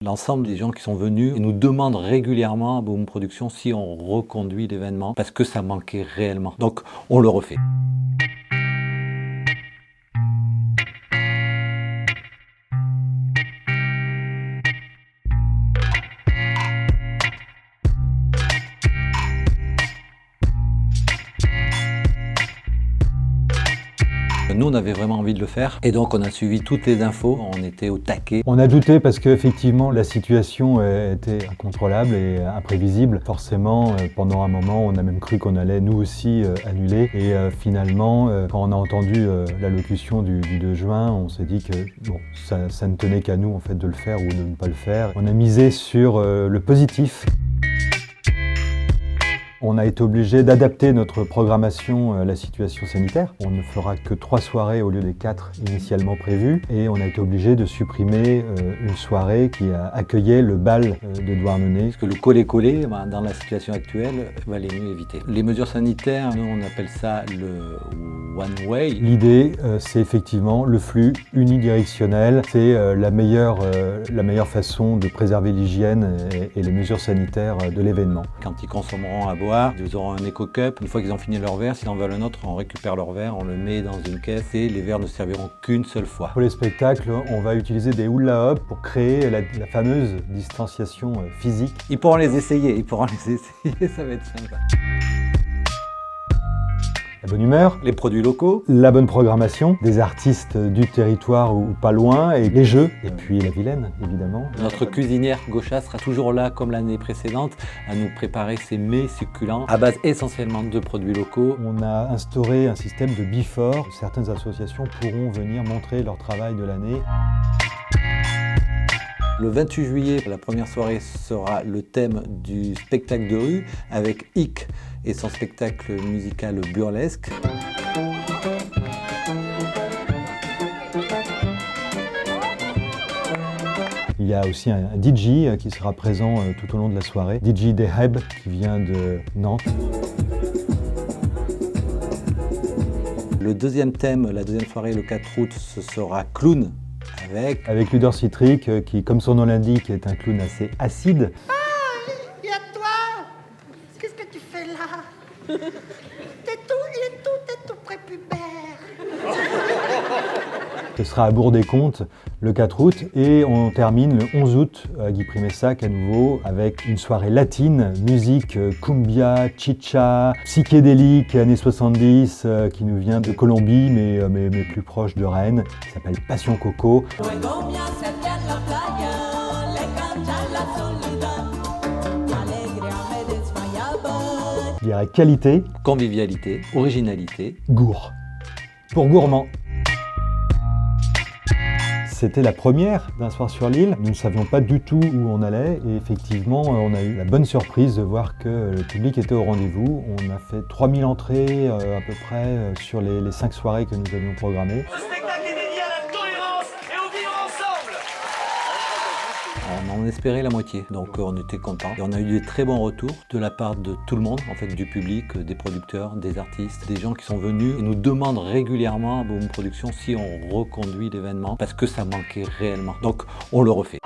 L'ensemble des gens qui sont venus nous demandent régulièrement à Boom Productions si on reconduit l'événement parce que ça manquait réellement. Donc on le refait. Nous, on avait vraiment envie de le faire et donc on a suivi toutes les infos, on était au taquet. On a douté parce qu'effectivement la situation était incontrôlable et imprévisible. Forcément, pendant un moment, on a même cru qu'on allait nous aussi annuler. Et finalement, quand on a entendu l'allocution du 2 juin, on s'est dit que bon, ça ne tenait qu'à nous en fait de le faire ou de ne pas le faire. On a misé sur le positif. On a été obligé d'adapter notre programmation à la situation sanitaire. On ne fera que 3 soirées au lieu des 4 initialement prévues. Et on a été obligé de supprimer une soirée qui accueillait le bal de Douarnenez. Parce que le coller-coller, dans la situation actuelle, valait mieux éviter. Les mesures sanitaires, nous on appelle ça le one way. L'idée, c'est effectivement le flux unidirectionnel. C'est la meilleure façon de préserver l'hygiène et les mesures sanitaires de l'événement. Quand ils consommeront à boire, ils auront un éco-cup. Une fois qu'ils ont fini leur verre, s'ils en veulent un autre, on récupère leur verre, on le met dans une caisse et les verres ne serviront qu'une seule fois. Pour les spectacles, on va utiliser des hula hoop pour créer la fameuse distanciation physique. Ils pourront les essayer, ça va être sympa. La bonne humeur, les produits locaux, la bonne programmation, des artistes du territoire ou pas loin, et les jeux, et puis la Vilaine, évidemment. Notre cuisinière Gaucha sera toujours là, comme l'année précédente, à nous préparer ces mets succulents à base essentiellement de produits locaux. On a instauré un système de before. Certaines associations pourront venir montrer leur travail de l'année. Le 28 juillet, la première soirée sera le thème du spectacle de rue avec Hic et son spectacle musical burlesque. Il y a aussi un DJ qui sera présent tout au long de la soirée, DJ Deheb qui vient de Nantes. Le deuxième thème, la deuxième soirée, le 4 août, ce sera Clown. Avec Ludor Citric, qui, comme son nom l'indique, est un clown assez acide. Ah, il y a toi! Qu'est-ce que tu fais là? T'es tout prépubère. Ce sera à Bourg-des-Comptes le 4 août et on termine le 11 août à Guy Primessac à nouveau avec une soirée latine, musique cumbia, chicha, psychédélique années 70 qui nous vient de Colombie mais plus proche de Rennes, qui s'appelle Passion Coco. Je dirais qualité, convivialité, originalité, goût. Pour gourmand. C'était la première d'un soir sur l'île. Nous ne savions pas du tout où on allait et effectivement, on a eu la bonne surprise de voir que le public était au rendez-vous. On a fait 3000 entrées à peu près sur les 5 soirées que nous avions programmées. Ce spectacle est dédié à la tolérance et au vivre ensemble. On en espérait la moitié, donc on était contents. Et on a eu des très bons retours de la part de tout le monde, en fait, du public, des producteurs, des artistes, des gens qui sont venus et nous demandent régulièrement à Boom Productions si on reconduit l'événement parce que ça manquait réellement. Donc on le refait.